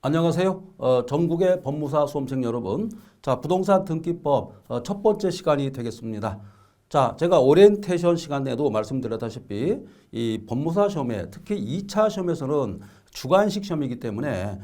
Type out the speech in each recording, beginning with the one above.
안녕하세요. 전국의 법무사 수험생 여러분. 자, 부동산 등기법 첫 번째 시간이 되겠습니다. 자, 제가 오리엔테이션 시간에도 말씀드렸다시피 이 법무사 시험에 특히 2차 시험에서는 주관식 시험이기 때문에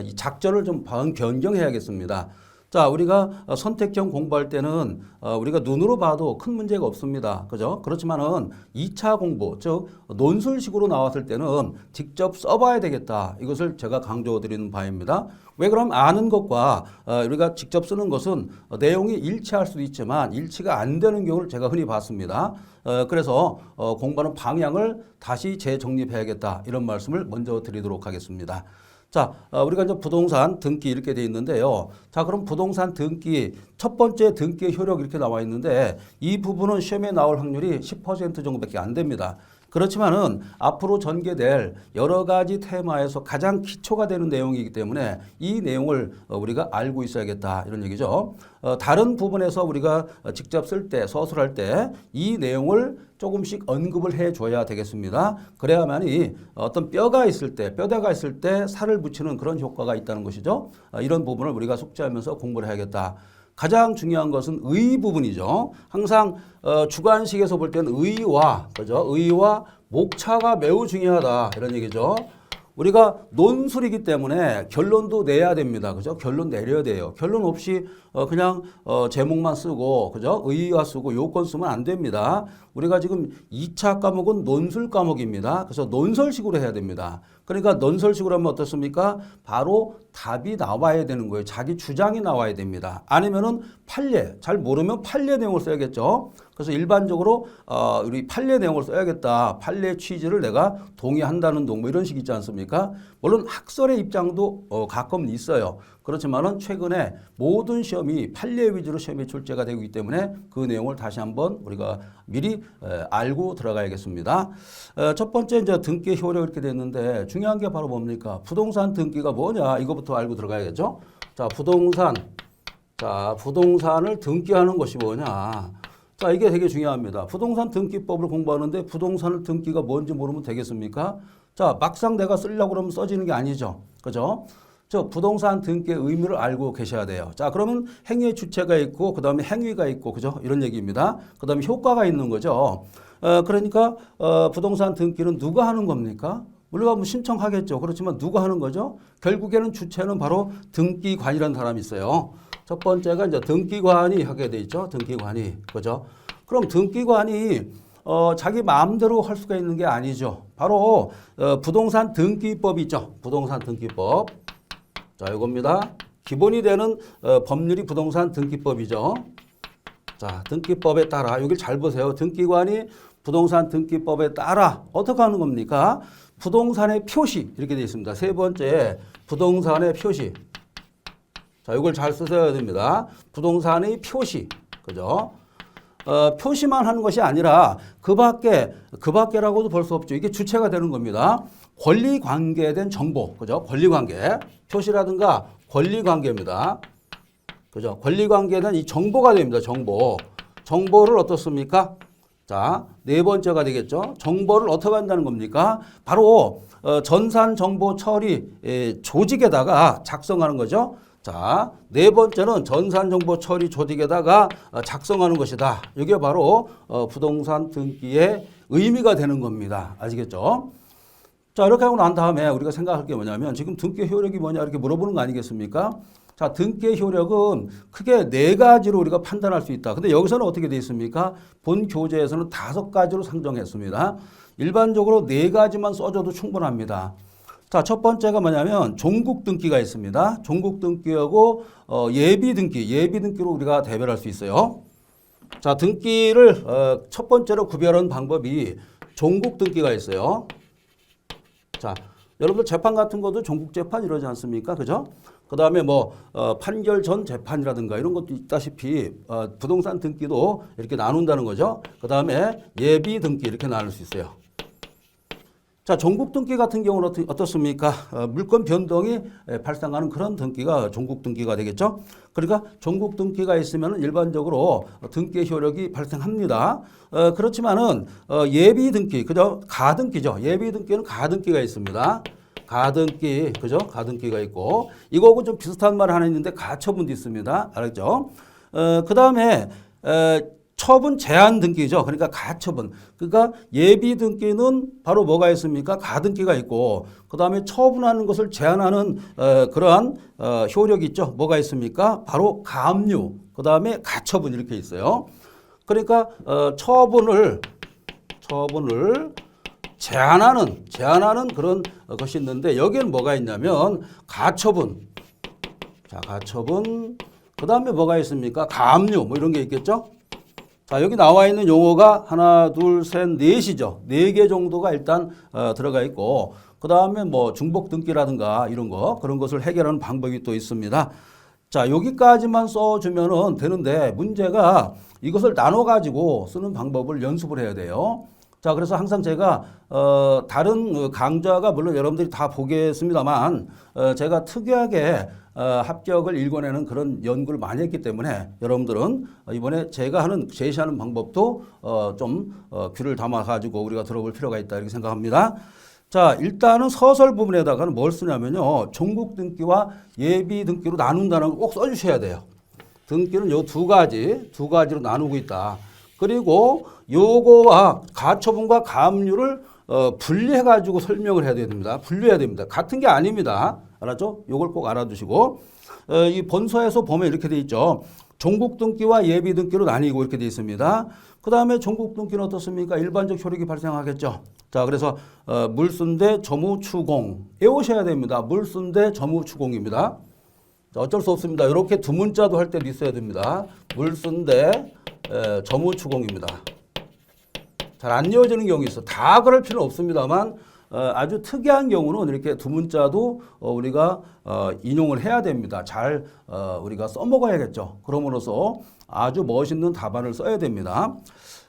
이 작전을 좀 변경해야겠습니다. 자, 우리가 선택형 공부할 때는 우리가 눈으로 봐도 큰 문제가 없습니다. 그죠? 그렇지만은 2차 공부, 즉 논술식으로 나왔을 때는 직접 써봐야 되겠다. 이것을 제가 강조드리는 바입니다. 왜 그럼 아는 것과 우리가 직접 쓰는 것은 내용이 일치할 수도 있지만 일치가 안 되는 경우를 제가 흔히 봤습니다. 그래서 공부하는 방향을 다시 재정립해야겠다. 이런 말씀을 먼저 드리도록 하겠습니다. 자, 우리가 이제 부동산 등기 이렇게 돼 있는데요. 자, 그럼 부동산 등기 첫 번째 등기의 효력 이렇게 나와 있는데 이 부분은 시험에 나올 확률이 10% 정도밖에 안 됩니다. 그렇지만은 앞으로 전개될 여러 가지 테마에서 가장 기초가 되는 내용이기 때문에 이 내용을 우리가 알고 있어야겠다 이런 얘기죠. 다른 부분에서 우리가 직접 쓸 때, 서술할 때 이 내용을 조금씩 언급을 해줘야 되겠습니다. 그래야만이 어떤 뼈가 있을 때, 뼈대가 있을 때 살을 붙이는 그런 효과가 있다는 것이죠. 이런 부분을 우리가 숙지하면서 공부를 해야겠다. 가장 중요한 것은 의 부분이죠. 항상 주관식에서 볼 때는 의와, 그죠? 의와 목차가 매우 중요하다 이런 얘기죠. 우리가 논술이기 때문에 결론도 내야 됩니다. 그죠? 결론 내려야 돼요. 결론 없이 그냥 제목만 쓰고, 그죠? 의의와 쓰고 요건 쓰면 안 됩니다. 우리가 지금 2차 과목은 논술 과목입니다. 그래서 논설식으로 해야 됩니다. 그러니까 논설식으로 하면 어떻습니까? 바로 답이 나와야 되는 거예요. 자기 주장이 나와야 됩니다. 아니면은 판례, 잘 모르면 판례 내용을 써야겠죠. 그래서 일반적으로 우리 판례 내용을 써야겠다. 판례 취지를 내가 동의한다는 동 뭐 이런 식 있지 않습니까? 물론 학설의 입장도 가끔 있어요. 그렇지만은 최근에 모든 시험이 판례 위주로 시험에 출제가 되고 있기 때문에 그 내용을 다시 한번 우리가 미리 알고 들어가야겠습니다. 첫 번째 이제 등기 효력 이렇게 됐는데 중요한 게 바로 뭡니까? 부동산 등기가 뭐냐? 이거부터 알고 들어가야겠죠? 자, 부동산을 등기하는 것이 뭐냐? 자, 이게 되게 중요합니다. 부동산 등기법을 공부하는데 부동산을 등기가 뭔지 모르면 되겠습니까? 자, 막상 내가 쓰려고 그러면 써지는 게 아니죠. 그죠? 저 부동산 등기의 의미를 알고 계셔야 돼요. 자, 그러면 행위의 주체가 있고, 그 다음에 행위가 있고, 그죠? 이런 얘기입니다. 그 다음에 효과가 있는 거죠. 그러니까, 부동산 등기는 누가 하는 겁니까? 우리가 뭐 신청하겠죠. 그렇지만 누가 하는 거죠? 결국에는 주체는 바로 등기관이라는 사람이 있어요. 첫 번째가 이제 등기관이 하게 돼 있죠. 등기관이. 그죠? 그럼 등기관이 자기 마음대로 할 수가 있는 게 아니죠. 바로 부동산 등기법이 있죠. 부동산 등기법. 자, 이겁니다. 기본이 되는 법률이 부동산 등기법이죠. 자, 등기법에 따라 여기 잘 보세요. 등기관이 부동산 등기법에 따라 어떻게 하는 겁니까? 부동산의 표시 이렇게 되어 있습니다. 세 번째 부동산의 표시. 자, 이걸 잘 쓰셔야 됩니다. 부동산의 표시. 그죠? 표시만 하는 것이 아니라 그 밖에라고도 볼 수 없죠. 이게 주체가 되는 겁니다. 권리 관계된 정보. 그죠? 권리 관계. 표시라든가 권리 관계입니다. 그죠? 권리 관계는 이 정보가 됩니다. 정보. 정보를 어떻습니까? 자, 네 번째가 되겠죠. 정보를 어떻게 한다는 겁니까? 바로 전산 정보 처리 조직에다가 작성하는 거죠. 자, 네 번째는 전산 정보 처리 조직에다가 작성하는 것이다. 이게 바로 부동산 등기의 의미가 되는 겁니다. 아시겠죠? 자, 이렇게 하고 난 다음에 우리가 생각할 게 뭐냐면 지금 등기 효력이 뭐냐 이렇게 물어보는 거 아니겠습니까? 자, 등기의 효력은 크게 네 가지로 우리가 판단할 수 있다. 근데 여기서는 어떻게 되어 있습니까? 본 교재에서는 5가지로 상정했습니다. 일반적으로 4가지만 써줘도 충분합니다. 자, 첫 번째가 뭐냐면 종국 등기가 있습니다. 종국 등기하고 예비 등기로 우리가 대별할 수 있어요. 자, 등기를 첫 번째로 구별하는 방법이 종국 등기가 있어요. 자, 여러분들 재판 같은 것도 종국 재판 이러지 않습니까? 그죠? 그 다음에 뭐 판결 전 재판이라든가 이런 것도 있다시피 부동산 등기도 이렇게 나눈다는 거죠. 그 다음에 예비 등기 이렇게 나눌 수 있어요. 자, 종국 등기 같은 경우는 어떻습니까? 물권 변동이 발생하는 그런 등기가 종국 등기가 되겠죠. 그러니까 종국 등기가 있으면 일반적으로 등기 효력이 발생합니다. 그렇지만은 예비 등기, 그죠? 가등기죠. 예비 등기는 가등기가 있습니다. 가등기, 그죠? 가등기가 있고, 이거하고 좀 비슷한 말 하나 있는데, 가처분도 있습니다. 알았죠? 그 다음에, 처분 제한 등기죠. 그러니까 가처분. 그러니까 예비 등기는 바로 뭐가 있습니까? 가등기가 있고, 그 다음에 처분하는 것을 제한하는 그러한 효력이 있죠. 뭐가 있습니까? 바로 가압류, 그 다음에 가처분 이렇게 있어요. 그러니까 처분을 제한하는 그런 것이 있는데 여기는 뭐가 있냐면 가처분. 자, 가처분. 그 다음에 뭐가 있습니까? 가압류 뭐 이런 게 있겠죠? 자, 여기 나와 있는 용어가 하나, 둘, 셋, 넷이죠. 4개 정도가 일단 들어가 있고 그 다음에 뭐 중복 등기라든가 이런 거 그런 것을 해결하는 방법이 또 있습니다. 자, 여기까지만 써주면은 되는데 문제가 이것을 나눠 가지고 쓰는 방법을 연습을 해야 돼요. 자, 그래서 항상 제가 다른 강좌가 물론 여러분들이 다 보겠습니다만 제가 특이하게 합격을 읽어내는 그런 연구를 많이 했기 때문에 여러분들은 이번에 제가 제시하는 방법도 좀 귀를 담아 가지고 우리가 들어볼 필요가 있다 이렇게 생각합니다. 자, 일단은 서설 부분에다가는 뭘 쓰냐면요. 종국 등기와 예비 등기로 나눈다는 거 꼭 써주셔야 돼요. 등기는 요 두 가지로 나누고 있다. 그리고 요거와 가처분과 가압류를 분리해 가지고 설명을 해야 됩니다. 분류해야 됩니다. 같은 게 아닙니다. 알았죠? 요걸 꼭 알아두시고 이 본서에서 보면 이렇게 돼 있죠. 종국 등기와 예비 등기로 나뉘고 이렇게 돼 있습니다. 그 다음에 종국 등기는 어떻습니까? 일반적 효력이 발생하겠죠. 자, 그래서 물순대 점유추공 외우셔야 됩니다. 물순대 점유추공입니다. 자, 어쩔 수 없습니다. 이렇게 두 문자도 할 때도 있어야 됩니다. 물순대 점유추공입니다. 잘 안 이어지는 경우 있어. 다 그럴 필요는 없습니다만 아주 특이한 경우는 이렇게 두 문자도 우리가 인용을 해야 됩니다. 잘 우리가 써먹어야겠죠. 그럼으로써 아주 멋있는 답안을 써야 됩니다.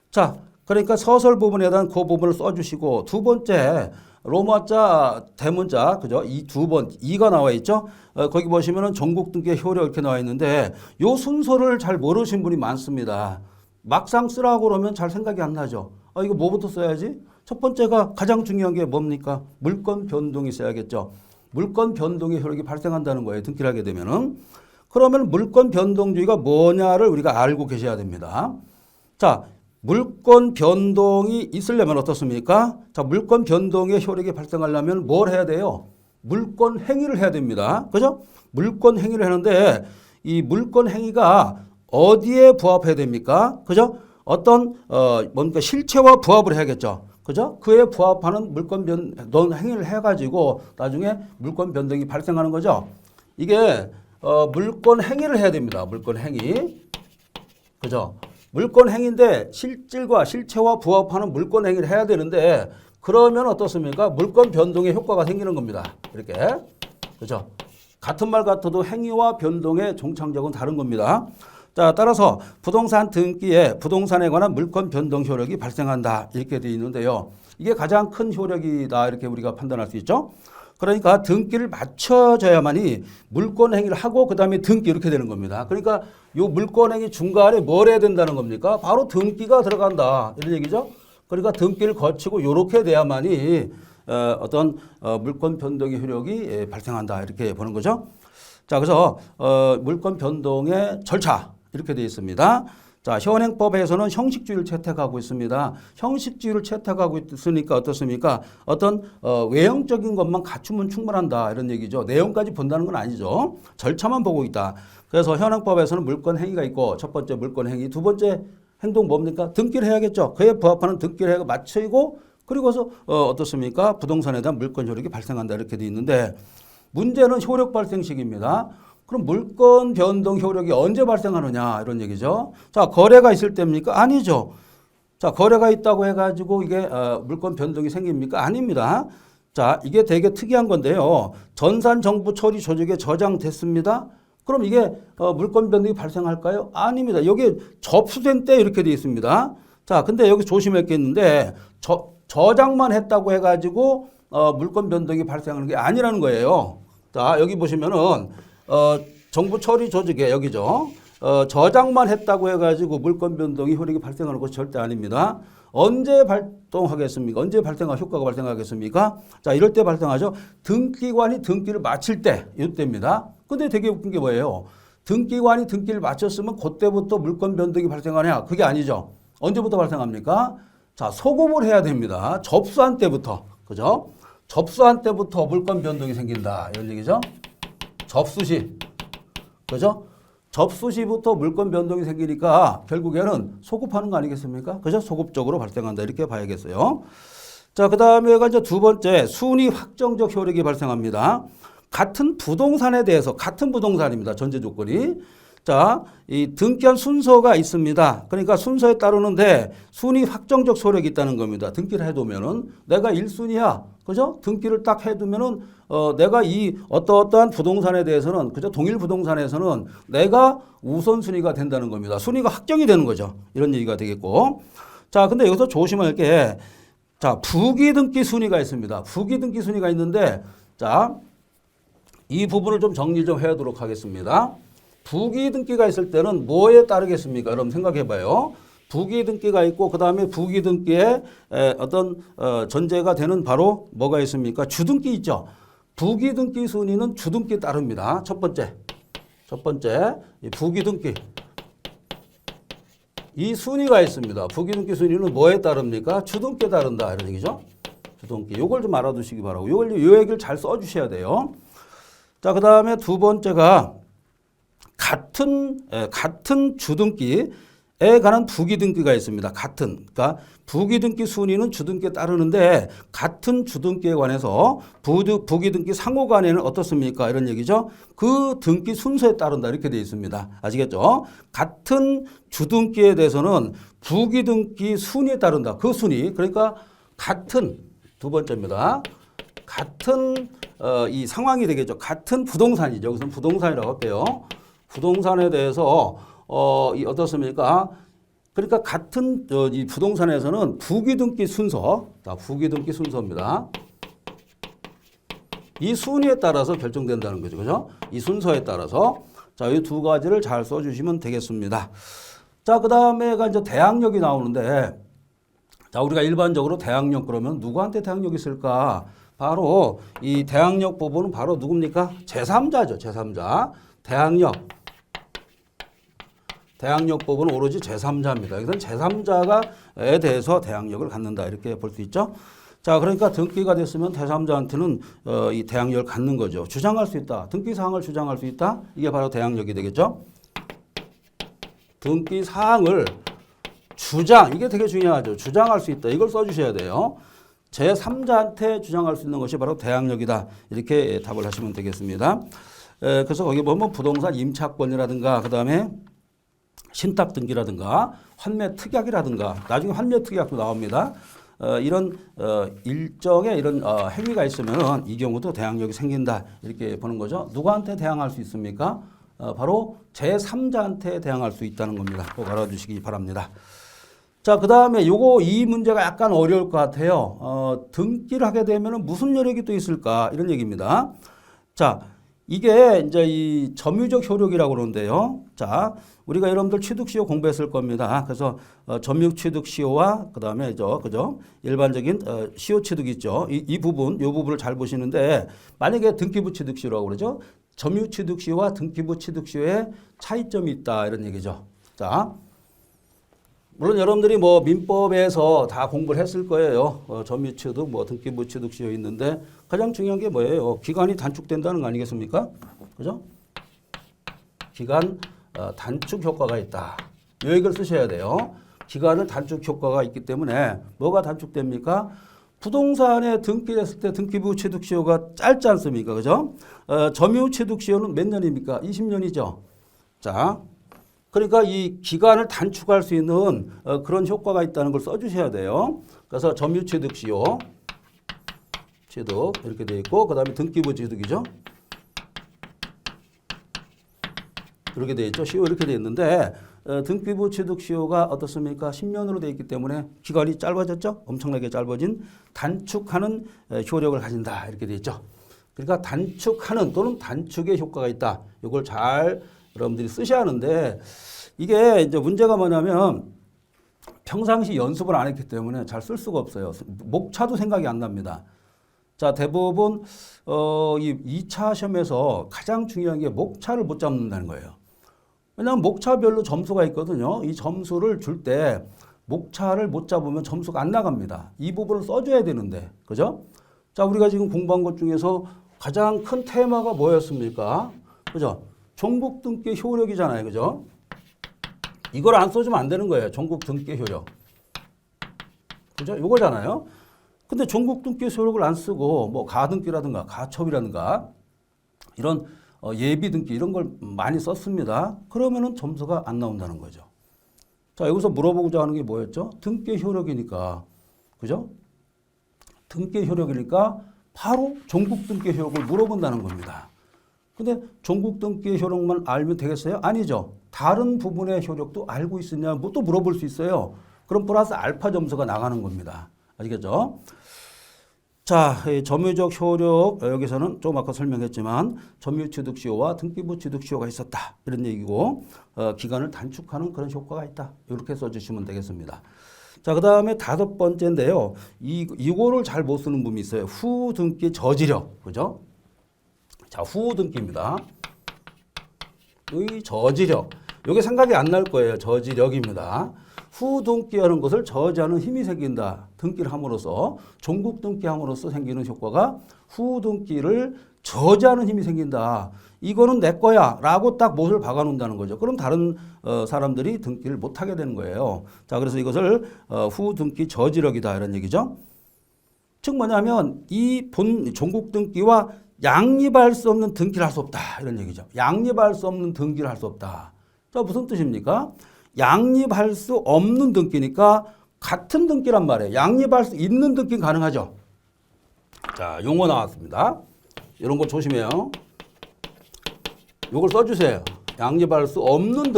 자, 그러니까 서설 부분에 대한 그 부분을 써주시고 두 번째 로마자 대문자 그죠? 이 두 번 2가 나와 있죠. 거기 보시면은 전국 등기의 효력 이렇게 나와 있는데 요 순서를 잘 모르신 분이 많습니다. 막상 쓰라고 그러면 잘 생각이 안 나죠. 이거 뭐부터 써야지? 첫 번째가 가장 중요한 게 뭡니까? 물권 변동이 있어야겠죠. 물권 변동의 효력이 발생한다는 거예요. 등기를 하게 되면은. 그러면 물권 변동주의가 뭐냐를 우리가 알고 계셔야 됩니다. 자, 물권 변동이 있으려면 어떻습니까? 자, 물권 변동의 효력이 발생하려면 뭘 해야 돼요? 물권 행위를 해야 됩니다. 그죠? 물권 행위를 하는데 이 물권 행위가 어디에 부합해야 됩니까? 그죠? 어떤 뭔가 실체와 부합을 해야겠죠. 그죠? 그에 부합하는 물권 변동 행위를 해가지고 나중에 물권 변동이 발생하는 거죠. 이게 물권 행위를 해야 됩니다. 물권 행위. 그죠? 물권 행위인데 실질과 실체와 부합하는 물권 행위를 해야 되는데 그러면 어떻습니까? 물권 변동의 효과가 생기는 겁니다. 이렇게. 그죠? 같은 말 같아도 행위와 변동의 종착역은 다른 겁니다. 자, 따라서 부동산 등기에 부동산에 관한 물권 변동 효력이 발생한다. 이렇게 되어 있는데요. 이게 가장 큰 효력이다. 이렇게 우리가 판단할 수 있죠. 그러니까 등기를 맞춰줘야만이 물권 행위를 하고 그 다음에 등기 이렇게 되는 겁니다. 그러니까 요 물권 행위 중간에 뭘 해야 된다는 겁니까? 바로 등기가 들어간다. 이런 얘기죠. 그러니까 등기를 거치고 이렇게 돼야만이 어떤 물권 변동의 효력이 발생한다. 이렇게 보는 거죠. 자, 그래서 물권 변동의 절차 이렇게 되어 있습니다. 자, 현행법에서는 형식주의를 채택하고 있습니다. 형식주의를 채택하고 있으니까 어떻습니까? 어떤 외형적인 것만 갖추면 충분한다 이런 얘기죠. 내용까지 본다는 건 아니죠. 절차만 보고 있다. 그래서 현행법에서는 물권 행위가 있고 첫 번째 물권 행위, 두 번째 행동 뭡니까? 등기를 해야겠죠. 그에 부합하는 등기를 해가 맞추고 그리고서 어떻습니까? 부동산에 대한 물권 효력이 발생한다 이렇게 되어 있는데 문제는 효력 발생 시기입니다. 그럼 물권 변동 효력이 언제 발생하느냐 이런 얘기죠. 자, 거래가 있을 때입니까? 아니죠. 자, 거래가 있다고 해가지고 이게 물권 변동이 생깁니까? 아닙니다. 자, 이게 되게 특이한 건데요. 전산 정보 처리 조직에 저장됐습니다. 그럼 이게 물권 변동이 발생할까요? 아닙니다. 여기 접수된 때 이렇게 되어 있습니다. 자, 근데 여기 조심할 게 있는데 저장만 했다고 해가지고 물권 변동이 발생하는 게 아니라는 거예요. 자, 여기 보시면은 정보 처리 조직에 여기죠. 저장만 했다고 해가지고 물건 변동이 효력이 발생하는 것이 절대 아닙니다. 언제 발동하겠습니까? 언제 효과가 발생하겠습니까? 자, 이럴 때 발생하죠. 등기관이 등기를 마칠 때, 이때입니다. 근데 되게 웃긴 게 뭐예요? 등기관이 등기를 마쳤으면 그때부터 물건 변동이 발생하냐? 그게 아니죠. 언제부터 발생합니까? 자, 소급을 해야 됩니다. 접수한 때부터. 그죠? 접수한 때부터 물건 변동이 생긴다. 이런 얘기죠. 접수시. 그죠? 접수시부터 물건 변동이 생기니까 결국에는 소급하는 거 아니겠습니까? 그죠? 소급적으로 발생한다. 이렇게 봐야겠어요. 자, 그 다음에가 이제 두 번째, 순위 확정적 효력이 발생합니다. 같은 부동산에 대해서, 같은 부동산입니다. 전제 조건이. 자, 이 등기한 순서가 있습니다. 그러니까 순서에 따르는데 순위 확정적 효력이 있다는 겁니다. 등기를 해두면은 내가 1순위야. 그죠? 등기를 딱 해두면은 내가 이 어떠한 부동산에 대해서는, 그죠? 동일 부동산에서는 내가 우선순위가 된다는 겁니다. 순위가 확정이 되는 거죠. 이런 얘기가 되겠고. 자, 근데 여기서 조심할 게, 자, 부기등기 순위가 있습니다. 부기등기 순위가 있는데, 자, 이 부분을 좀 정리 좀 해야도록 하겠습니다. 부기등기가 있을 때는 뭐에 따르겠습니까? 여러분 생각해 봐요. 부기등기가 있고 그 다음에 부기등기에 어떤 전제가 되는 바로 뭐가 있습니까? 주등기 있죠. 부기등기 순위는 주등기에 따릅니다. 첫 번째 이 부기등기. 이 순위가 있습니다. 부기등기 순위는 뭐에 따릅니까? 주등기에 따른다 이런 얘기죠. 주등기. 요걸 좀 알아두시기 바라고. 요 얘기를 잘 써주셔야 돼요. 자, 그 다음에 두 번째가 같은 주등기에 관한 부기등기가 있습니다. 그러니까 부기등기 순위는 주등기에 따르는데 같은 주등기에 관해서 부기등기 상호 간에는 어떻습니까? 이런 얘기죠. 그 등기 순서에 따른다 이렇게 되어 있습니다. 아시겠죠? 같은 주등기에 대해서는 부기등기 순위에 따른다. 그 순위. 그러니까 같은 두 번째입니다. 같은 이 상황이 되겠죠. 같은 부동산이죠. 여기서는 부동산이라고 할게요. 부동산에 대해서 이 어떻습니까? 그러니까 같은 이 부동산에서는 부기등기 순서, 부기등기 순서입니다. 이 순위에 따라서 결정된다는 거죠, 그죠? 이 순서에 따라서 자, 이 두 가지를 잘 써주시면 되겠습니다. 자, 그 다음에가 이제 대항력이 나오는데, 자, 우리가 일반적으로 대항력 그러면 누구한테 대항력이 있을까? 바로 이 대항력 부분은 바로 누굽니까? 제3자죠, 제3자. 대항력 부분은 오로지 제3자입니다. 여기서는 제3자에 대해서 대항력을 갖는다. 이렇게 볼 수 있죠. 자, 그러니까 등기가 됐으면 제3자한테는 이 대항력을 갖는 거죠. 주장할 수 있다. 등기 사항을 주장할 수 있다. 이게 바로 대항력이 되겠죠. 등기 사항을 이게 되게 중요하죠. 주장할 수 있다. 이걸 써주셔야 돼요. 제3자한테 주장할 수 있는 것이 바로 대항력이다. 이렇게 답을 하시면 되겠습니다. 그래서 거기 보면 부동산 임차권이라든가 그 다음에 신탁 등기라든가 환매 특약이라든가 나중에 환매 특약도 나옵니다. 이런 일정의 이런 행위가 있으면 이 경우도 대항력이 생긴다. 이렇게 보는 거죠. 누구한테 대항할 수 있습니까? 바로 제3자한테 대항할 수 있다는 겁니다. 꼭 알아두시기 바랍니다. 자, 그 다음에 이 문제가 약간 어려울 것 같아요. 등기를 하게 되면 무슨 여력이 또 있을까? 이런 얘기입니다. 자, 이게 이제 이 점유적 효력이라고 그러는데요. 자, 우리가 여러분들 취득시효 공부했을 겁니다. 그래서 점유 취득시효와 그 다음에 그죠? 일반적인 시효 취득 있죠. 이 부분을 잘 보시는데 만약에 등기부 취득시효라고 그러죠. 점유 취득시효와 등기부 취득시효에 차이점이 있다 이런 얘기죠. 자, 물론 여러분들이 뭐 민법에서 다 공부를 했을 거예요. 점유 취득, 등기부 취득 시효 있는데 가장 중요한 게 뭐예요? 기간이 단축된다는 거 아니겠습니까? 그죠? 기간 단축 효과가 있다. 이 얘기를 쓰셔야 돼요. 기간을 단축 효과가 있기 때문에 뭐가 단축됩니까? 부동산에 등기했을 때 등기부 취득 시효가 짧지 않습니까? 그죠? 점유 취득 시효는 몇 년입니까? 20년이죠. 자, 그러니까 이 기간을 단축할 수 있는 그런 효과가 있다는 걸 써주셔야 돼요. 그래서 점유취득 시효, 취득 이렇게 되어 있고 그 다음에 등기부 취득이죠. 이렇게 되어 있죠. 시효 이렇게 되어 있는데 등기부 취득 시효가 어떻습니까? 10년으로 되어 있기 때문에 기간이 짧아졌죠. 엄청나게 짧아진 단축하는 효력을 가진다. 이렇게 되어 있죠. 그러니까 단축하는 또는 단축의 효과가 있다. 이걸 잘 여러분들이 쓰셔야 하는데 이게 이제 문제가 뭐냐면 평상시 연습을 안 했기 때문에 잘 쓸 수가 없어요. 목차도 생각이 안 납니다. 자, 대부분 이 2차 시험에서 가장 중요한 게 목차를 못 잡는다는 거예요. 왜냐하면 목차별로 점수가 있거든요. 이 점수를 줄 때 목차를 못 잡으면 점수가 안 나갑니다. 이 부분을 써줘야 되는데, 그죠? 자, 우리가 지금 공부한 것 중에서 가장 큰 테마가 뭐였습니까? 그죠? 종국 등기 효력이잖아요, 그죠? 이걸 안 써주면 안 되는 거예요. 종국 등기 효력, 그죠? 이거잖아요. 근데 종국 등기 효력을 안 쓰고 뭐 가등기라든가 가첩이라든가 이런 예비 등기 이런 걸 많이 썼습니다. 그러면은 점수가 안 나온다는 거죠. 자, 여기서 물어보고자 하는 게 뭐였죠? 등기 효력이니까, 그죠? 등기 효력이니까 바로 종국 등기 효력을 물어본다는 겁니다. 근데 종국 등기 효력만 알면 되겠어요? 아니죠. 다른 부분의 효력도 알고 있으냐 뭐 또 물어볼 수 있어요. 그럼 플러스 알파 점수가 나가는 겁니다. 아시겠죠? 자, 점유적 효력 여기서는 좀 아까 설명했지만 점유취득시효와 등기부취득시효가 있었다 이런 얘기고 기간을 단축하는 그런 효과가 있다 이렇게 써주시면 되겠습니다. 자, 그 다음에 5번째인데요. 이거를 잘 못 쓰는 분이 있어요. 후등기 저지력, 그죠? 자, 후등기입니다. 의 저지력, 이게 생각이 안 날 거예요. 저지력입니다. 후등기하는 것을 저지하는 힘이 생긴다. 등기를 함으로써 종국 등기함으로써 생기는 효과가 후등기를 저지하는 힘이 생긴다. 이거는 내 거야 라고 딱 못을 박아 놓는다는 거죠. 그럼 다른 사람들이 등기를 못하게 되는 거예요. 자, 그래서 이것을 후등기 저지력이다 이런 얘기죠. 즉 뭐냐면 이 본 종국 등기와 양립할 수 없는 등기를 할 수 없다 이런 얘기죠. 양립할 수 없는 등기를 할 수 없다. 자, 무슨 뜻입니까? 양립할 수 없는 등기니까 같은 등기란 말이에요. 양립할 수 있는 등기는 가능하죠. 자, 용어 나왔습니다. 이런 거 조심해요. 이걸 써주세요. 양립할 수 없는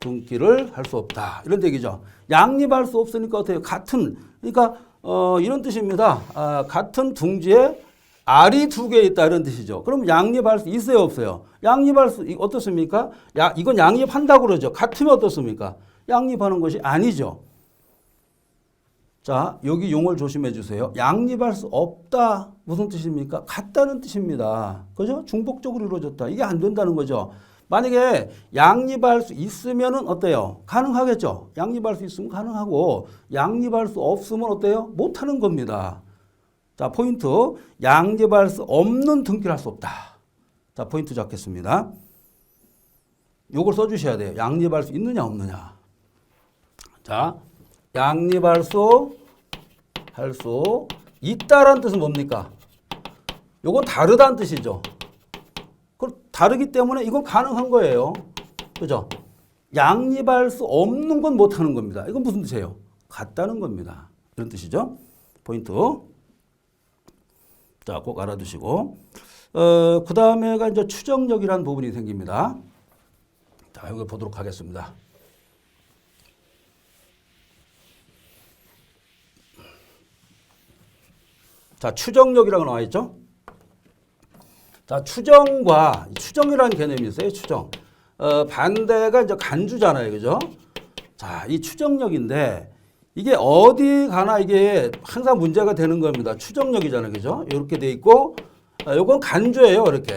등기를 할 수 없다 이런 얘기죠. 양립할 수 없으니까 어때요? 같은, 그러니까 이런 뜻입니다. 같은 둥지에 알이 2개 있다 이런 뜻이죠. 그럼 양립할 수 있어요, 없어요? 양립할 수 어떻습니까? 이건 양립한다고 그러죠. 같으면 어떻습니까? 양립하는 것이 아니죠. 자, 여기 용어를 조심해 주세요. 양립할 수 없다 무슨 뜻입니까? 같다는 뜻입니다. 그죠? 중복적으로 이루어졌다. 이게 안 된다는 거죠. 만약에 양립할 수 있으면은 어때요? 가능하겠죠. 양립할 수 있으면 가능하고 양립할 수 없으면 어때요? 못하는 겁니다. 자, 포인트. 양립할 수 없는 등기를 할 수 없다. 자, 포인트 잡겠습니다. 요걸 써주셔야 돼요. 양립할 수 있느냐 없느냐. 자, 양립할 수 있다라는 뜻은 뭡니까? 요건 다르다는 뜻이죠. 다르기 때문에 이건 가능한 거예요. 그죠? 양립할 수 없는 건 못하는 겁니다. 이건 무슨 뜻이에요? 같다는 겁니다. 이런 뜻이죠. 포인트. 자, 꼭 알아두시고. 그 다음에가 이제 추정력이라는 부분이 생깁니다. 자, 이걸 보도록 하겠습니다. 자, 추정력이라고 나와 있죠? 자, 추정이라는 개념이 있어요. 추정. 반대가 이제 간주잖아요. 그죠? 자, 이 추정력인데 이게 어디 가나 이게 항상 문제가 되는 겁니다. 추정력이잖아요. 그죠? 이렇게 돼 있고, 요건 간주예요. 이렇게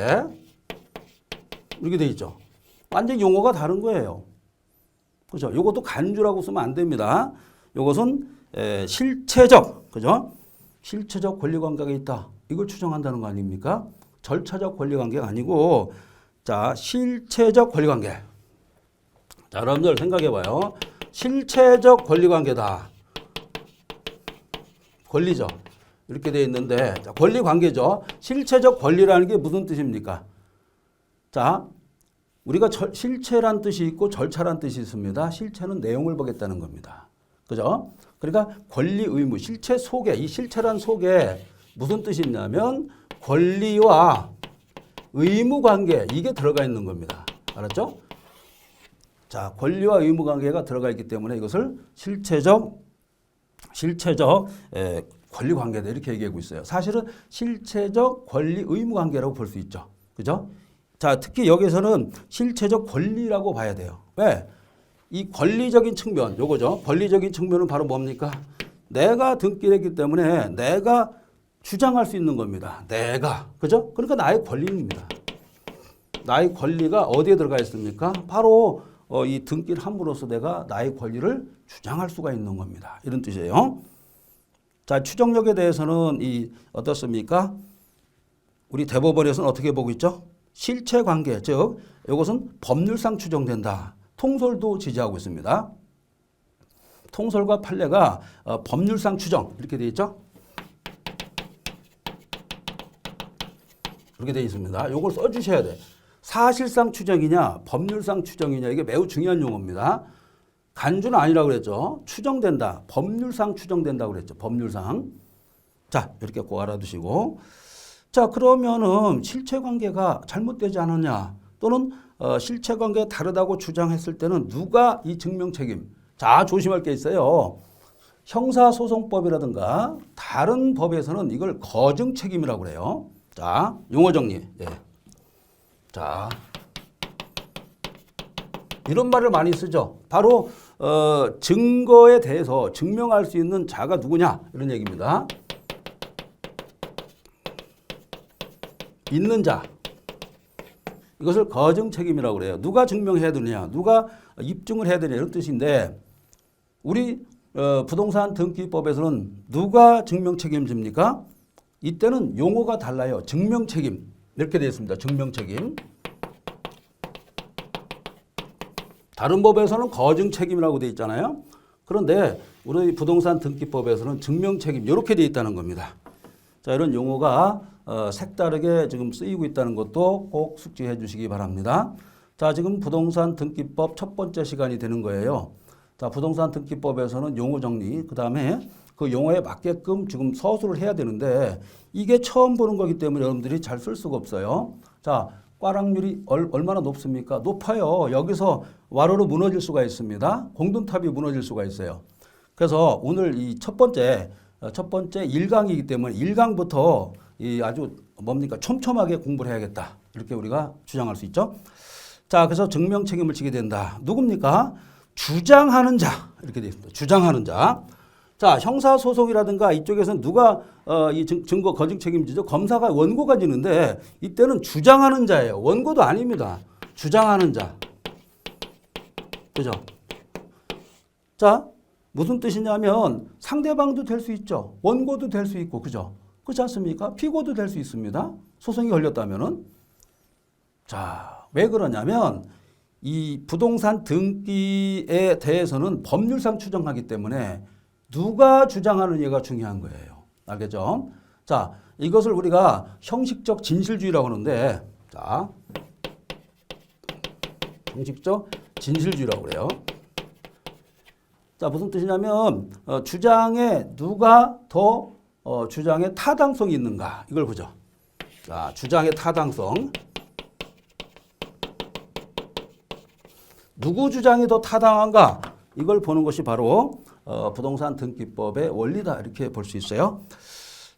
돼 있죠. 완전 용어가 다른 거예요. 그죠? 요것도 간주라고 쓰면 안 됩니다. 요것은 실체적, 그죠? 실체적 권리관계가 있다. 이걸 추정한다는 거 아닙니까? 절차적 권리관계가 아니고, 자, 실체적 권리관계. 자, 여러분들 생각해봐요. 실체적 권리관계다. 권리죠. 이렇게 되어 있는데, 자, 권리관계죠. 실체적 권리라는 게 무슨 뜻입니까? 자, 우리가 실체란 뜻이 있고 절차란 뜻이 있습니다. 실체는 내용을 보겠다는 겁니다. 그죠? 그러니까 권리 의무, 실체 속에, 이 실체란 속에 무슨 뜻이 있냐면 권리와 의무 관계, 이게 들어가 있는 겁니다. 알았죠? 자, 권리와 의무 관계가 들어가 있기 때문에 이것을 실체적 권리 관계다 이렇게 얘기하고 있어요. 사실은 실체적 권리 의무 관계라고 볼 수 있죠. 그죠? 자, 특히 여기서는 실체적 권리라고 봐야 돼요. 왜? 이 권리적인 측면, 요거죠. 권리적인 측면은 바로 뭡니까? 내가 등기를 했기 때문에 내가 주장할 수 있는 겁니다. 내가. 그죠? 그러니까 나의 권리입니다. 나의 권리가 어디에 들어가 있습니까? 바로 이 등기를 함으로써 내가 나의 권리를 주장할 수가 있는 겁니다. 이런 뜻이에요. 자, 추정력에 대해서는 어떻습니까? 우리 대법원에서는 어떻게 보고 있죠? 실체관계, 즉 이것은 법률상 추정된다. 통솔도 지지하고 있습니다. 통솔과 판례가 법률상 추정 이렇게 되어 있죠? 그렇게 되어 있습니다. 이걸 써주셔야 돼. 사실상 추정이냐 법률상 추정이냐 이게 매우 중요한 용어입니다. 간주는 아니라고 그랬죠. 추정된다. 법률상 추정된다고 그랬죠. 법률상. 자, 이렇게 꼭 알아두시고. 자, 그러면은 실체관계가 잘못되지 않았냐 또는 실체관계가 다르다고 주장했을 때는 누가 이 증명책임. 자, 조심할 게 있어요. 형사소송법이라든가 다른 법에서는 이걸 거증책임이라고 그래요. 자, 용어 정리. 예. 자, 이런 말을 많이 쓰죠. 바로 증거에 대해서 증명할 수 있는 자가 누구냐 이런 얘기입니다. 있는 자. 이것을 거증 책임이라고 그래요. 누가 증명해야 되느냐, 누가 입증을 해야 되느냐 이런 뜻인데 우리 부동산 등기법에서는 누가 증명 책임집니까? 이때는 용어가 달라요. 증명 책임 이렇게 되어 있습니다. 증명 책임. 다른 법에서는 거증 책임이라고 되어 있잖아요. 그런데 우리 부동산 등기법에서는 증명 책임 이렇게 되어 있다는 겁니다. 자, 이런 용어가 색다르게 지금 쓰이고 있다는 것도 꼭 숙지해 주시기 바랍니다. 자, 지금 부동산 등기법 첫 번째 시간이 되는 거예요. 자, 부동산 등기법에서는 용어 정리, 그 다음에 그 용어에 맞게끔 지금 서술을 해야 되는데 이게 처음 보는 거기 때문에 여러분들이 잘 쓸 수가 없어요. 자, 꽈락률이 얼마나 높습니까? 높아요. 여기서 와로로 무너질 수가 있습니다. 공든탑이 무너질 수가 있어요. 그래서 오늘 이 첫 번째 1강이기 때문에 1강부터 이 아주 뭡니까? 촘촘하게 공부를 해야겠다. 이렇게 우리가 주장할 수 있죠. 자, 그래서 증명 책임을 지게 된다. 누굽니까? 주장하는 자. 이렇게 되어 있습니다. 주장하는 자. 자, 형사소송이라든가 이쪽에서는 누가 이 증거 거증 책임지죠? 검사가 원고가 지는데 이때는 주장하는 자예요. 원고도 아닙니다. 주장하는 자. 그죠? 자, 무슨 뜻이냐면 상대방도 될 수 있죠. 원고도 될 수 있고, 그죠? 그렇지 않습니까? 피고도 될 수 있습니다. 소송이 걸렸다면은. 자, 왜 그러냐면 이 부동산 등기에 대해서는 법률상 추정하기 때문에 누가 주장하느냐가 중요한 거예요. 알겠죠? 자, 이것을 우리가 형식적 진실주의라고 하는데, 자, 형식적 진실주의라고 그래요. 자, 무슨 뜻이냐면 주장에 누가 더 주장에 타당성이 있는가 이걸 보죠. 자, 주장의 타당성. 누구 주장이 더 타당한가 이걸 보는 것이 바로 부동산 등기법의 원리다 이렇게 볼 수 있어요.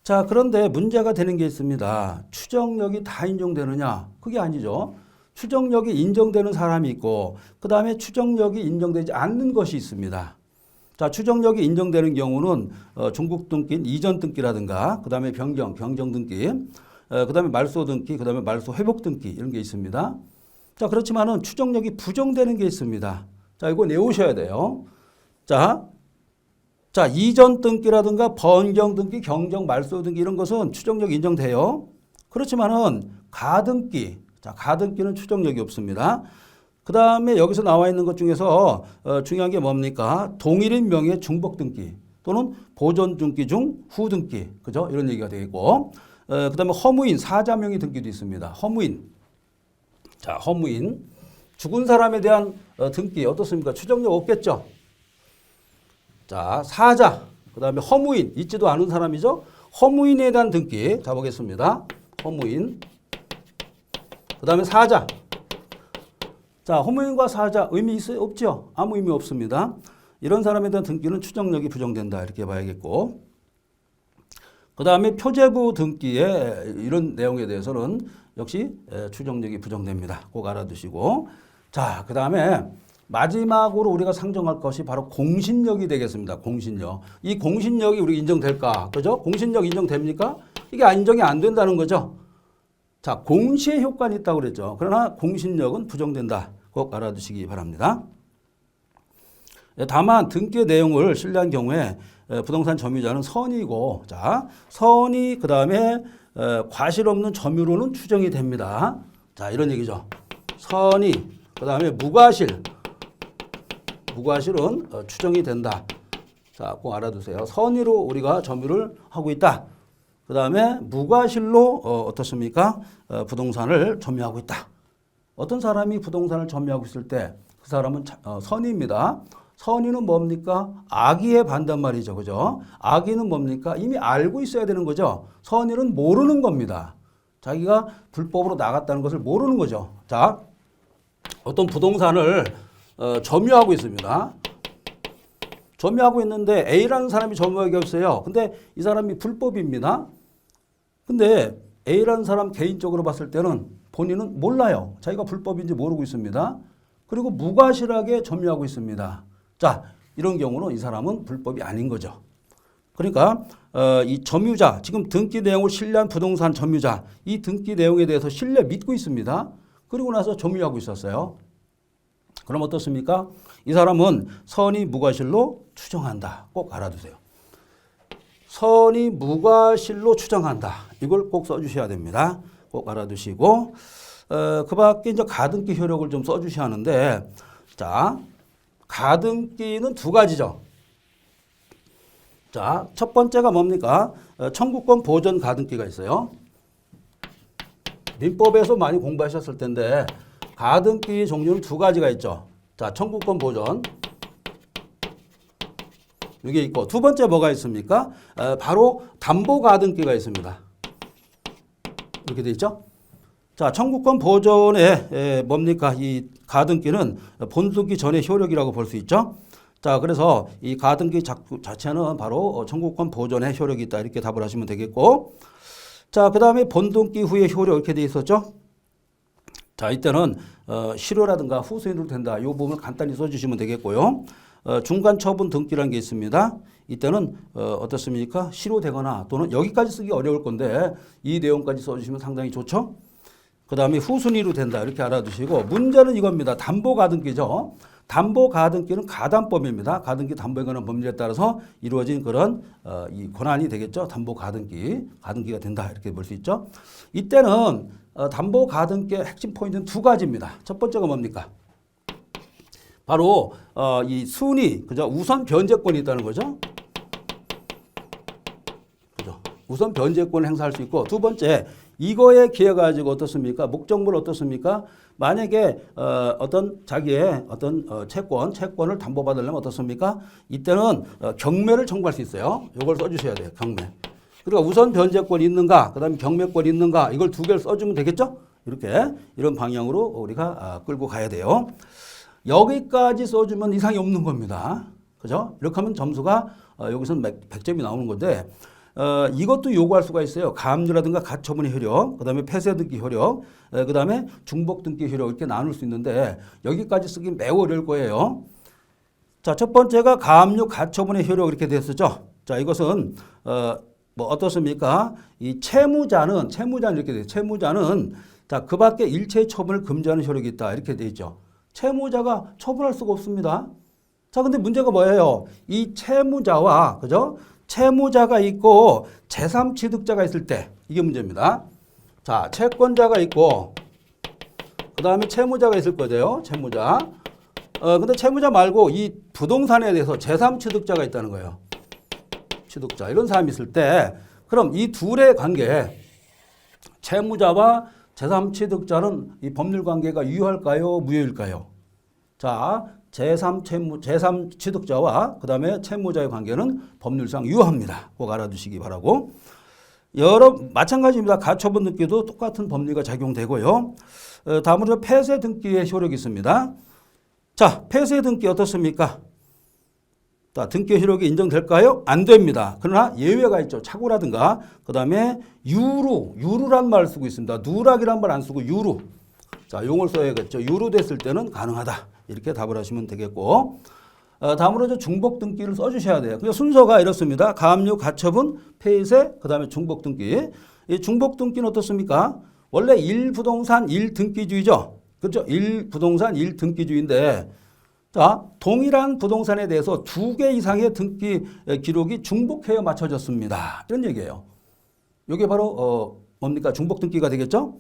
자, 그런데 문제가 되는 게 있습니다. 추정력이 다 인정되느냐? 그게 아니죠. 추정력이 인정되는 사람이 있고 그 다음에 추정력이 인정되지 않는 것이 있습니다. 자, 추정력이 인정되는 경우는 중국 등기, 이전 등기라든가 그 다음에 변경 등기, 그 다음에 말소 등기, 그 다음에 말소 회복 등기 이런 게 있습니다. 자, 그렇지만은 추정력이 부정되는 게 있습니다. 자, 이거 내오셔야 돼요. 자, 이전 등기라든가 변경 등기, 경정, 말소 등기 이런 것은 추정력이 인정돼요. 그렇지만은 가등기, 자, 가등기는 추정력이 없습니다. 그 다음에 여기서 나와 있는 것 중에서 중요한 게 뭡니까? 동일인 명의 중복 등기 또는 보존 등기 중 후 등기, 그죠? 이런 얘기가 되겠고, 그 다음에 허무인, 사자 명의 등기도 있습니다. 허무인. 자, 허무인. 죽은 사람에 대한 등기 어떻습니까? 추정력 없겠죠? 자, 사자. 그 다음에 허무인. 있지도 않은 사람이죠? 허무인에 대한 등기. 자, 보겠습니다. 허무인. 그 다음에 사자. 자, 허무인과 사자 의미 있어요? 없죠? 아무 의미 없습니다. 이런 사람에 대한 등기는 추정력이 부정된다. 이렇게 봐야겠고. 그 다음에 표제부 등기의 이런 내용에 대해서는 역시 추정력이 부정됩니다. 꼭 알아두시고. 자, 그 다음에 마지막으로 우리가 상정할 것이 바로 공신력이 되겠습니다. 공신력. 이 공신력이 우리 인정될까? 그죠? 공신력 인정됩니까? 이게 인정이 안 된다는 거죠. 자, 공시의 효과는 있다고 그랬죠. 그러나 공신력은 부정된다. 꼭 알아두시기 바랍니다. 다만 등기의 내용을 신뢰한 경우에 부동산 점유자는 선이고, 자, 선이 그 다음에 과실 없는 점유로는 추정이 됩니다. 자, 이런 얘기죠. 선이 그 다음에 무과실은 추정이 된다. 자, 꼭 알아두세요. 선의로 우리가 점유를 하고 있다. 그 다음에 무과실로 어떻습니까? 부동산을 점유하고 있다. 어떤 사람이 부동산을 점유하고 있을 때 그 사람은 선의입니다. 선의는 뭡니까? 악의에 반단 말이죠. 그죠? 악의는 뭡니까? 이미 알고 있어야 되는 거죠. 선의는 모르는 겁니다. 자기가 불법으로 나갔다는 것을 모르는 거죠. 자, 어떤 부동산을 점유하고 있습니다. 점유하고 있는데 A라는 사람이 점유하게 없어요. 근데 이 사람이 불법입니다. 근데 A라는 사람 개인적으로 봤을 때는 본인은 몰라요. 자기가 불법인지 모르고 있습니다. 그리고 무과실하게 점유하고 있습니다. 자, 이런 경우는 이 사람은 불법이 아닌 거죠. 그러니까 이 점유자, 지금 등기 내용을 신뢰한 부동산 점유자, 이 등기 내용에 대해서 신뢰 믿고 있습니다. 그리고 나서 점유하고 있었어요. 그럼 어떻습니까? 이 사람은 선이 무과실로 추정한다. 꼭 알아두세요. 선이 무과실로 추정한다. 이걸 꼭 써주셔야 됩니다. 꼭 알아두시고, 그 밖에 이제 가등기 효력을 좀 써주셔야 하는데, 자, 가등기는 두 가지죠. 자, 첫 번째가 뭡니까? 청구권 보전 가등기가 있어요. 민법에서 많이 공부하셨을 텐데, 가등기 종류는 두 가지가 있죠. 자, 청구권 보전. 이게 있고, 두 번째 뭐가 있습니까? 바로 담보 가등기가 있습니다. 이렇게 돼 있죠? 자, 청구권 보전에 뭡니까? 이 가등기는 본등기 전의 효력이라고 볼 수 있죠? 자, 그래서 이 가등기 자체는 바로 청구권 보전의 효력이 있다. 이렇게 답을 하시면 되겠고. 자, 그 다음에 본등기 후의 효력 이렇게 돼 있었죠? 자, 이때는 실효라든가 후수인으로 된다. 이 부분을 간단히 써주시면 되겠고요. 중간 처분 등기라는 게 있습니다. 이때는 어떻습니까? 실효되거나 또는 여기까지 쓰기 어려울 건데 이 내용까지 써주시면 상당히 좋죠. 그 다음에 후순위로 된다. 이렇게 알아두시고 문제는 이겁니다. 담보 가등기죠. 담보 가등기는 가담법입니다. 가등기 담보에 관한 법률에 따라서 이루어진 그런 이 권한이 되겠죠. 담보 가등기가 된다. 이렇게 볼 수 있죠. 이때는 담보 가등기의 핵심 포인트는 두 가지입니다. 첫 번째가 뭡니까? 바로 이 순위, 그죠? 우선 변제권이 있다는 거죠. 그죠? 우선 변제권을 행사할 수 있고, 두 번째 이거에 기해 가지고 어떻습니까? 목적물 어떻습니까? 만약에 어떤 자기의 어떤 채권을 담보받으려면 어떻습니까? 이때는 경매를 청구할 수 있어요. 이걸 써주셔야 돼요. 경매. 그리고 우선 변제권이 있는가, 그다음에 경매권이 있는가, 이걸 두 개를 써주면 되겠죠? 이런 방향으로 우리가 끌고 가야 돼요. 여기까지 써주면 이상이 없는 겁니다. 그죠? 이렇게 하면 점수가 여기서는 100점이 나오는 건데, 이것도 요구할 수가 있어요. 가압류라든가 가처분의 효력, 그 다음에 폐쇄등기 효력, 그 다음에 중복등기 효력 이렇게 나눌 수 있는데 여기까지 쓰기 매우 어려울 거예요. 자, 첫 번째가 가압류 가처분의 효력 이렇게 됐었죠. 자, 이것은 뭐 어떻습니까? 이 채무자는 이렇게 돼요. 채무자는 자, 그 밖에 일체의 처분을 금지하는 효력이 있다. 이렇게 돼 있죠. 채무자가 처분할 수가 없습니다. 자, 근데 문제가 뭐예요? 이 채무자와, 그죠? 채무자가 있고 제3취득자가 있을 때 이게 문제입니다. 자, 채권자가 있고 그 다음에 채무자가 있을 거죠. 채무자. 근데 채무자 말고 이 부동산에 대해서 제3취득자가 있다는 거예요. 취득자. 이런 사람이 있을 때 그럼 이 둘의 관계, 채무자와 제3취득자는 이 법률 관계가 유효할까요? 무효일까요? 자, 제3취득자와 그 다음에 채무자의 관계는 법률상 유효합니다. 꼭 알아두시기 바라고. 마찬가지입니다. 가처분 등기도 똑같은 법리가 적용되고요. 다음으로 폐쇄 등기의 효력이 있습니다. 자, 폐쇄 등기 어떻습니까? 자, 등기 효력이 인정될까요? 안 됩니다. 그러나 예외가 있죠. 착오라든가 그다음에 유루란 말을 쓰고 있습니다. 누락이란 말 안 쓰고 유루. 자, 용을 써야겠죠. 유루됐을 때는 가능하다. 이렇게 답을 하시면 되겠고 다음으로 저 중복 등기를 써주셔야 돼요. 그러니까 순서가 이렇습니다. 가압류, 가처분, 폐쇄, 그다음에 중복 등기. 이 중복 등기는 어떻습니까? 원래 1부동산 1등기주의죠. 그렇죠? 1부동산 1등기주의인데 자, 동일한 부동산에 대해서 2개 이상의 등기 기록이 중복해야 맞춰졌습니다. 이런 얘기예요. 이게 바로 뭡니까? 중복 등기가 되겠죠?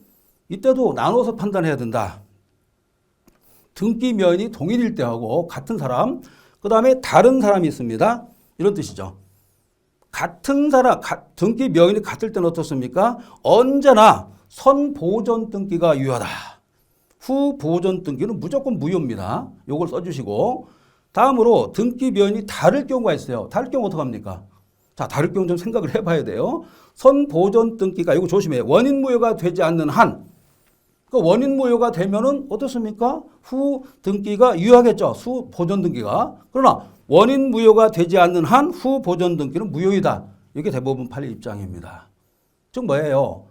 이때도 나눠서 판단해야 된다. 등기 면이 동일일 때하고 같은 사람, 그 다음에 다른 사람이 있습니다. 이런 뜻이죠. 같은 사람, 등기 명인이 같을 때는 어떻습니까? 언제나 선보존 등기가 유효하다. 후보존 등기는 무조건 무효입니다. 요걸 써주시고 다음으로 등기 면이 다를 경우가 있어요. 다를 경우 어떡합니까? 자, 다를 경우 좀 생각을 해봐야 돼요. 선보존 등기가 이거 조심해요. 원인 무효가 되지 않는 한 그 원인 무효가 되면은 어떻습니까? 후 등기가 유효하겠죠. 후 보존 등기가. 그러나 원인 무효가 되지 않는 한 후 보존 등기는 무효이다. 이게 대법원 판례 입장입니다. 즉 뭐예요?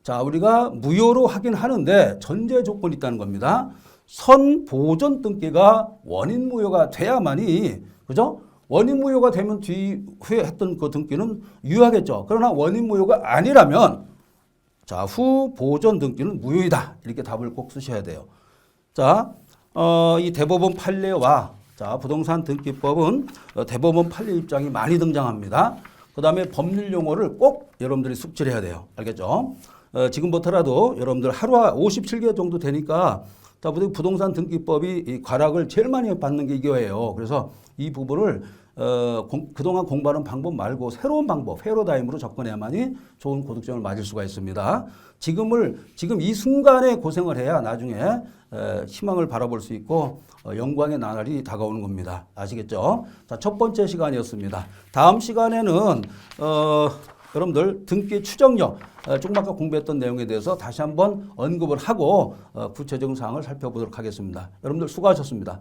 자, 우리가 무효로 하긴 하는데 전제 조건이 있다는 겁니다. 선 보존 등기가 원인 무효가 돼야만이 그죠? 원인 무효가 되면 후에 했던 그 등기는 유효하겠죠. 그러나 원인 무효가 아니라면 자, 후 보존 등기는 무효이다. 이렇게 답을 꼭 쓰셔야 돼요. 자, 이 대법원 판례와 자, 부동산 등기법은 대법원 판례 입장이 많이 등장합니다. 그 다음에 법률 용어를 꼭 여러분들이 숙지를 해야 돼요. 알겠죠? 지금부터라도 여러분들 하루에 57개 정도 되니까 자, 부동산 등기법이 이 과락을 제일 많이 받는 게 이거예요. 그래서 이 부분을 그동안 공부하는 방법 말고 새로운 방법, 패러다임으로 접근해야만이 좋은 고득점을 맞을 수가 있습니다. 지금 이 순간에 고생을 해야 나중에 희망을 바라볼 수 있고 영광의 나날이 다가오는 겁니다. 아시겠죠? 자, 첫 번째 시간이었습니다. 다음 시간에는 여러분들 등기 추정력, 조금 아까 공부했던 내용에 대해서 다시 한번 언급을 하고 구체적인 사항을 살펴보도록 하겠습니다. 여러분들 수고하셨습니다.